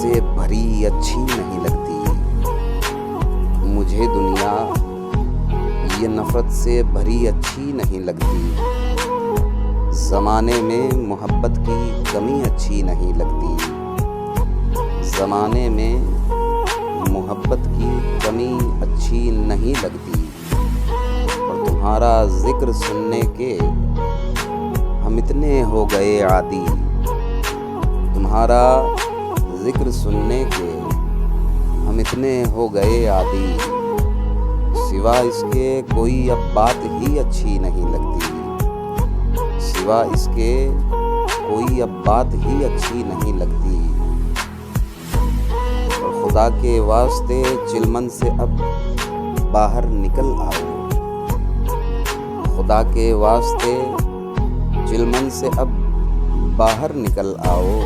سے بھری اچھی نہیں لگتی، مجھے دنیا یہ نفرت سے بھری اچھی نہیں لگتی، زمانے میں محبت کی کمی اچھی نہیں لگتی، زمانے میں محبت کی کمی اچھی نہیں لگتی، اور تمہارا ذکر سننے کے ہم اتنے ہو گئے عادی، تمہارا ذکر سننے کے ہم اتنے ہو گئے عادی، سوا اس کے کوئی اب بات ہی اچھی نہیں لگتی، سوا اس کے کوئی اب بات ہی اچھی نہیں لگتی، اور خدا کے واسطے چلمن سے اب باہر نکل آؤ، خدا کے واسطے چلمن سے اب باہر نکل آؤ،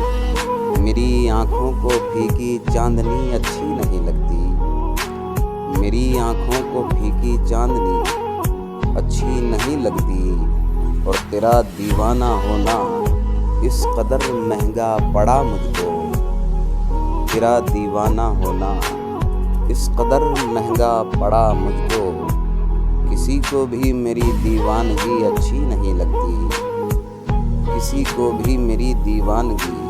میری آنکھوں کو پھیکی چاندنی اچھی نہیں لگتی، میری آنکھوں کو پھیکی چاندنی اچھی نہیں لگتی، اور تیرا دیوانہ ہونا اس قدر مہنگا پڑا مجھ کو، تیرا دیوانہ ہونا اس قدر مہنگا پڑا مجھ کو، کسی کو بھی میری دیوانگی اچھی نہیں لگتی، کسی کو بھی میری دیوانگی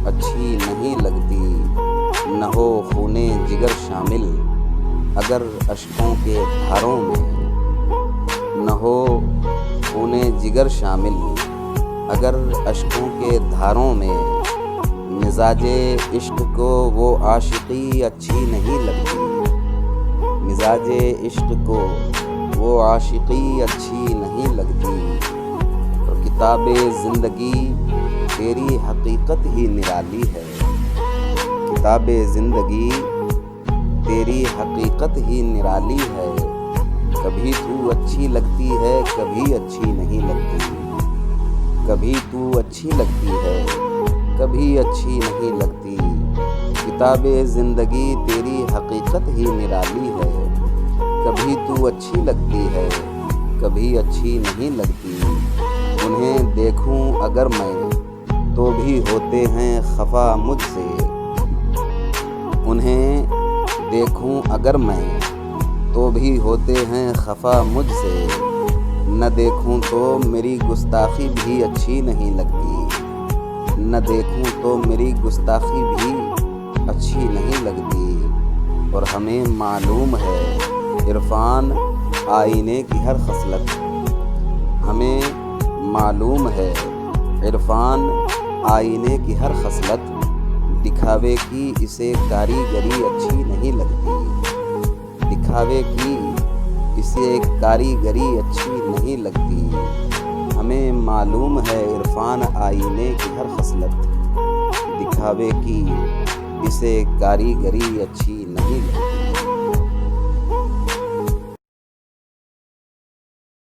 اچھی نہیں لگتی، نہ ہو خون جگر شامل اگر اشکوں کے دھاروں میں، نہ ہو خون جگر شامل اگر اشکوں کے دھاروں میں، مزاج عشق کو وہ عاشقی اچھی نہیں لگتی، مزاج عشق کو وہ عاشقی اچھی نہیں لگتی، اور کتاب زندگی تیری حقیقت ہی نرالی ہے، کتاب زندگی تیری حقیقت ہی نرالی ہے، کبھی تو اچھی لگتی ہے کبھی اچھی نہیں لگتی، کبھی تو اچھی لگتی ہے کبھی اچھی نہیں لگتی، کتاب زندگی تیری حقیقت ہی نرالی ہے، کبھی تو اچھی لگتی ہے کبھی اچھی نہیں لگتی، انہیں دیکھوں اگر میں تو بھی ہوتے ہیں خفا مجھ سے، انہیں دیکھوں اگر میں تو بھی ہوتے ہیں خفا مجھ سے، نہ دیکھوں تو میری گستاخی بھی اچھی نہیں لگتی، نہ دیکھوں تو میری گستاخی بھی اچھی نہیں لگتی، اور ہمیں معلوم ہے عرفان آئینے کی ہر خصلت، ہمیں معلوم ہے عرفان آئینے کی ہر خصلت، دکھاوے کی اسے کاریگری اچھی نہیں لگتی، دکھاوے کی اسے کاریگری اچھی نہیں لگتی، ہمیں معلوم ہے عرفان آئینے کی ہر خصلت، دکھاوے کی اسے کاریگری اچھی نہیں لگتی۔